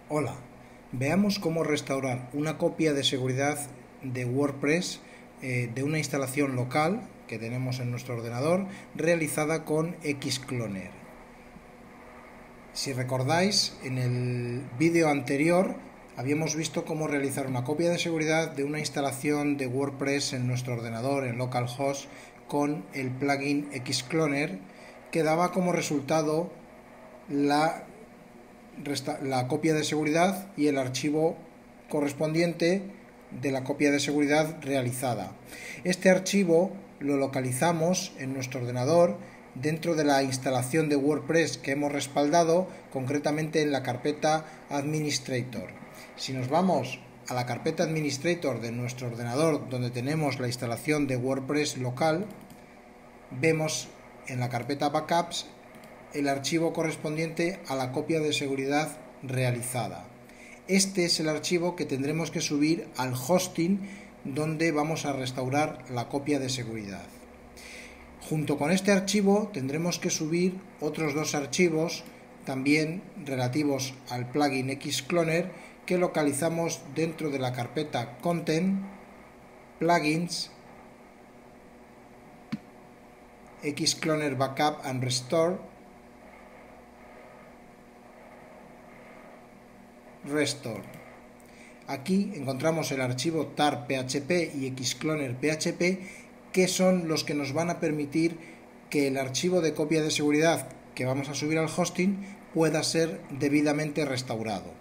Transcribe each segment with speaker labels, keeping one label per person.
Speaker 1: Hola, veamos cómo restaurar una copia de seguridad de WordPress de una instalación local que tenemos en nuestro ordenador realizada con Xcloner. Si recordáis, en el vídeo anterior habíamos visto cómo realizar una copia de seguridad de una instalación de WordPress en nuestro ordenador en localhost con el plugin Xcloner, que daba como resultado la copia de seguridad y el archivo correspondiente de la copia de seguridad realizada. Este archivo lo localizamos en nuestro ordenador dentro de la instalación de WordPress que hemos respaldado, concretamente en la carpeta Administrator. Si nos vamos a la carpeta Administrator de nuestro ordenador, donde tenemos la instalación de WordPress local, vemos en la carpeta Backups el archivo correspondiente a la copia de seguridad realizada. Este es el archivo que tendremos que subir al hosting donde vamos a restaurar la copia de seguridad. Junto con este archivo tendremos que subir otros dos archivos también relativos al plugin Xcloner que localizamos dentro de la carpeta Content, Plugins, Xcloner Backup and Restore, Restore. Aquí encontramos el archivo tar.php y xcloner.php, que son los que nos van a permitir que el archivo de copia de seguridad que vamos a subir al hosting pueda ser debidamente restaurado.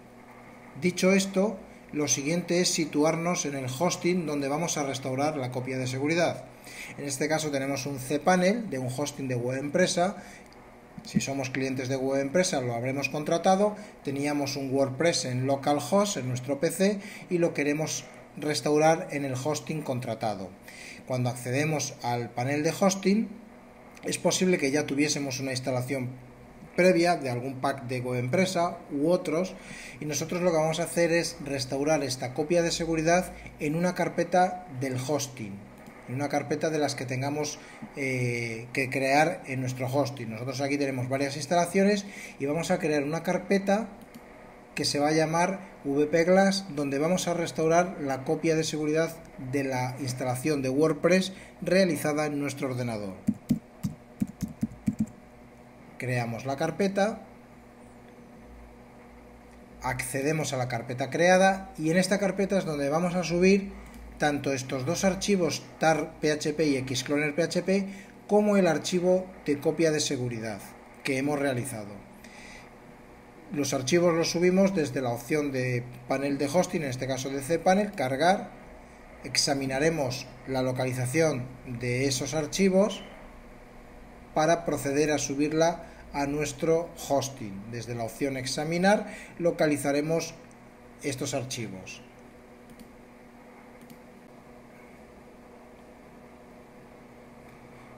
Speaker 1: Dicho esto, lo siguiente es situarnos en el hosting donde vamos a restaurar la copia de seguridad. En este caso tenemos un cPanel de un hosting de web empresa. Si somos clientes de web empresa lo habremos contratado. Teníamos un WordPress en localhost en nuestro PC y lo queremos restaurar en el hosting contratado. Cuando accedemos al panel de hosting, es posible que ya tuviésemos una instalación previa de algún pack de web empresa u otros, y nosotros lo que vamos a hacer es restaurar esta copia de seguridad en una carpeta del hosting, en una carpeta de las que tengamos que crear en nuestro hosting. Nosotros aquí tenemos varias instalaciones y vamos a crear una carpeta que se va a llamar wp-glass, donde vamos a restaurar la copia de seguridad de la instalación de WordPress realizada en nuestro ordenador. Creamos la carpeta, accedemos a la carpeta creada y en esta carpeta es donde vamos a subir tanto estos dos archivos tar.php y xcloner.php como el archivo de copia de seguridad que hemos realizado. Los archivos los subimos desde la opción de panel de hosting, en este caso de cPanel, cargar. Examinaremos la localización de esos archivos para proceder a subirla a nuestro hosting. Desde la opción examinar localizaremos estos archivos.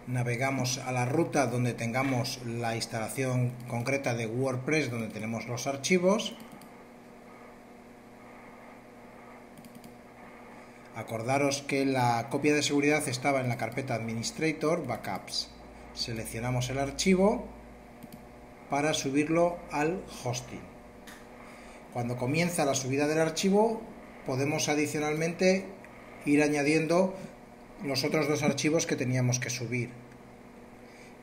Speaker 1: Navegamos a la ruta donde tengamos la instalación concreta de WordPress, donde tenemos los archivos. Acordaros que la copia de seguridad estaba en la carpeta Administrator, Backups. Seleccionamos el archivo para subirlo al hosting. Cuando comienza la subida del archivo, podemos adicionalmente ir añadiendo los otros dos archivos que teníamos que subir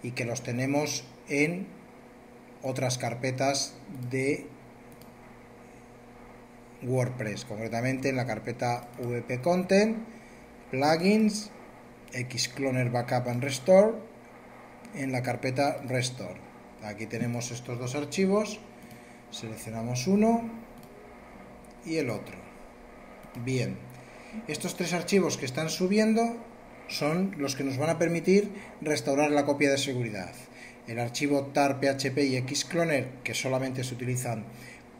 Speaker 1: y que los tenemos en otras carpetas de WordPress, concretamente en la carpeta WP Content, Plugins, Xcloner Backup and Restore, en la carpeta Restore. Aquí tenemos estos dos archivos, seleccionamos uno y el otro. Bien, estos tres archivos que están subiendo son los que nos van a permitir restaurar la copia de seguridad. El archivo tar.php y xcloner, que solamente se utilizan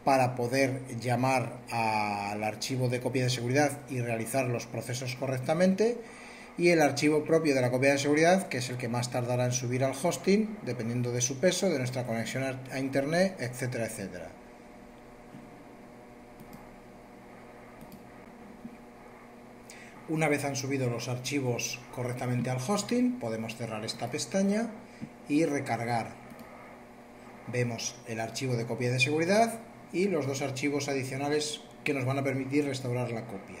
Speaker 1: para poder llamar al archivo de copia de seguridad y realizar los procesos correctamente, y el archivo propio de la copia de seguridad, que es el que más tardará en subir al hosting, dependiendo de su peso, de nuestra conexión a internet, etcétera, etcétera. Una vez han subido los archivos correctamente al hosting, podemos cerrar esta pestaña y recargar. Vemos el archivo de copia de seguridad y los dos archivos adicionales que nos van a permitir restaurar la copia.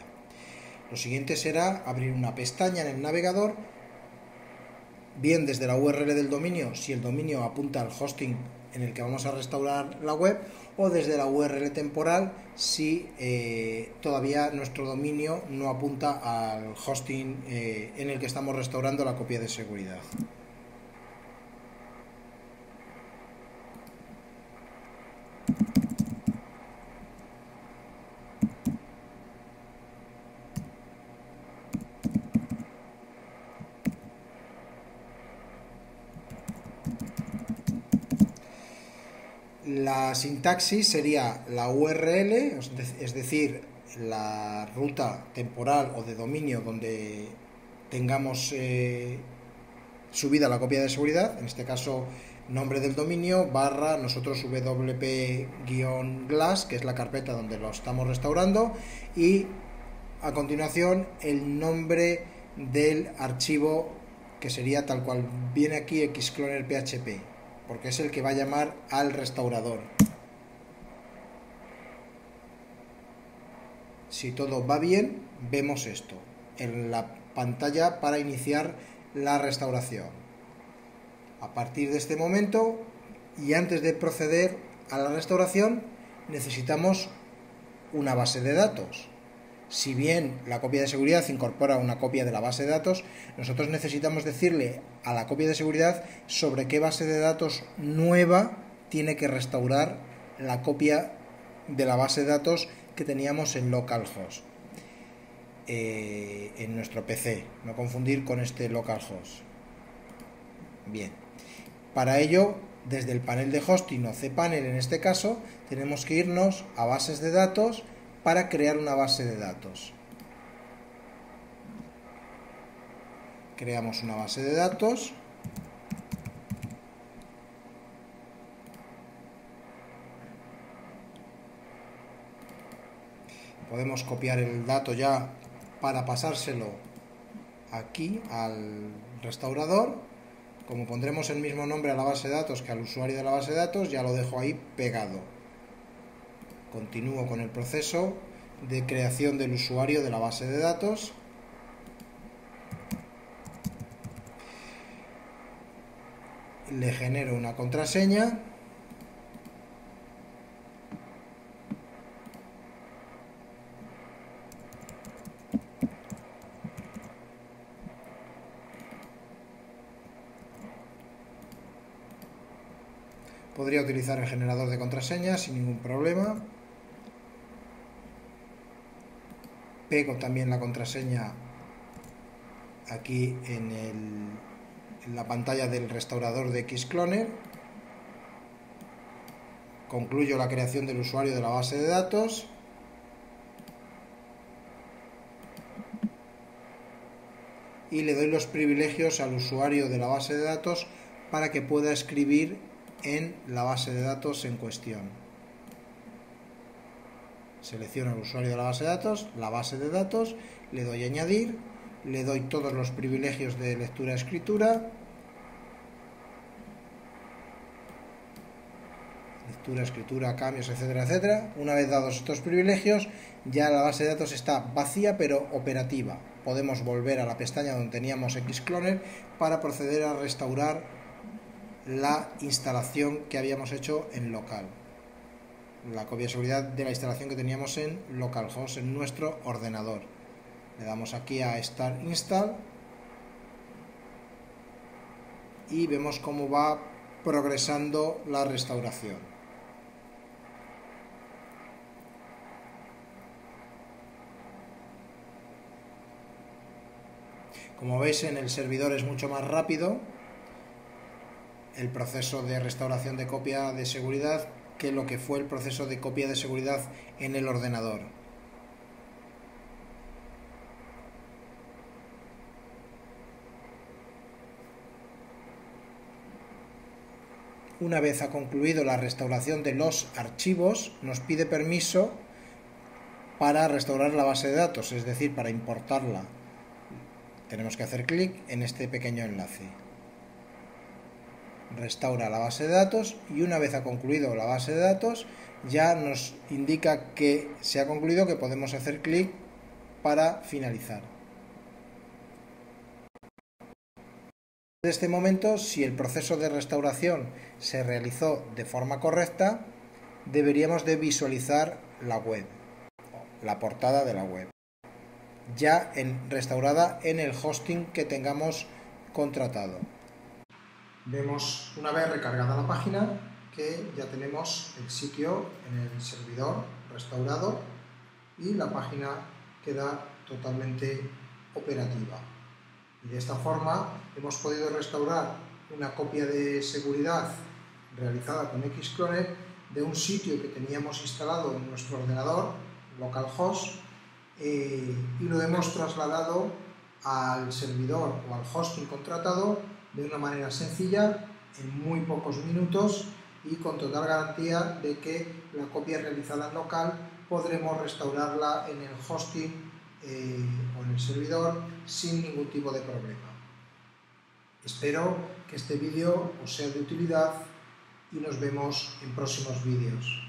Speaker 1: Lo siguiente será abrir una pestaña en el navegador, bien desde la URL del dominio, si el dominio apunta al hosting en el que vamos a restaurar la web, o desde la URL temporal si todavía nuestro dominio no apunta al hosting en el que estamos restaurando la copia de seguridad. La sintaxis sería la URL, es decir, la ruta temporal o de dominio donde tengamos subida la copia de seguridad, en este caso nombre del dominio, barra nosotros wp-glass, que es la carpeta donde lo estamos restaurando, y a continuación el nombre del archivo, que sería tal cual viene aquí, xcloner.php, porque es el que va a llamar al restaurador. Si todo va bien, vemos esto en la pantalla para iniciar la restauración. A partir de este momento, y antes de proceder a la restauración, necesitamos una base de datos. Si bien la copia de seguridad incorpora una copia de la base de datos, nosotros necesitamos decirle a la copia de seguridad sobre qué base de datos nueva tiene que restaurar la copia de la base de datos que teníamos en localhost, en nuestro PC, no confundir con este localhost. Bien, para ello, desde el panel de hosting o cPanel en este caso, tenemos que irnos a bases de datos para crear una base de datos. Creamos una base de datos. Podemos copiar el dato ya para pasárselo aquí al restaurador. Como pondremos el mismo nombre a la base de datos que al usuario de la base de datos, ya lo dejo ahí pegado. Continúo con el proceso de creación del usuario de la base de datos. Le genero una contraseña. Podría utilizar el generador de contraseñas sin ningún problema. Pego también la contraseña aquí en la pantalla del restaurador de Xcloner. Concluyo la creación del usuario de la base de datos. Y le doy los privilegios al usuario de la base de datos para que pueda escribir en la base de datos en cuestión. Selecciono el usuario de la base de datos, le doy a añadir, le doy todos los privilegios de lectura-escritura, cambios, etcétera, etcétera. Una vez dados estos privilegios, ya la base de datos está vacía pero operativa. Podemos volver a la pestaña donde teníamos Xcloner para proceder a restaurar la instalación que habíamos hecho en local, la copia de seguridad de la instalación que teníamos en localhost en nuestro ordenador. Le damos aquí a Start Install y vemos cómo va progresando la restauración. Como veis, en el servidor es mucho más rápido el proceso de restauración de copia de seguridad que lo que fue el proceso de copia de seguridad en el ordenador. Una vez ha concluido la restauración de los archivos, nos pide permiso para restaurar la base de datos, es decir, para importarla. Tenemos que hacer clic en este pequeño enlace. Restaura la base de datos y una vez ha concluido la base de datos ya nos indica que se ha concluido, que podemos hacer clic para finalizar. En este momento, si el proceso de restauración se realizó de forma correcta, deberíamos de visualizar la web, la portada de la web, ya restaurada en el hosting que tengamos contratado. Vemos, una vez recargada la página, que ya tenemos el sitio en el servidor restaurado y la página queda totalmente operativa. Y de esta forma hemos podido restaurar una copia de seguridad realizada con Xcloner de un sitio que teníamos instalado en nuestro ordenador, localhost, y lo hemos trasladado al servidor o al hosting contratado de una manera sencilla, en muy pocos minutos y con total garantía de que la copia realizada en local podremos restaurarla en el hosting o en el servidor sin ningún tipo de problema. Espero que este vídeo os sea de utilidad y nos vemos en próximos vídeos.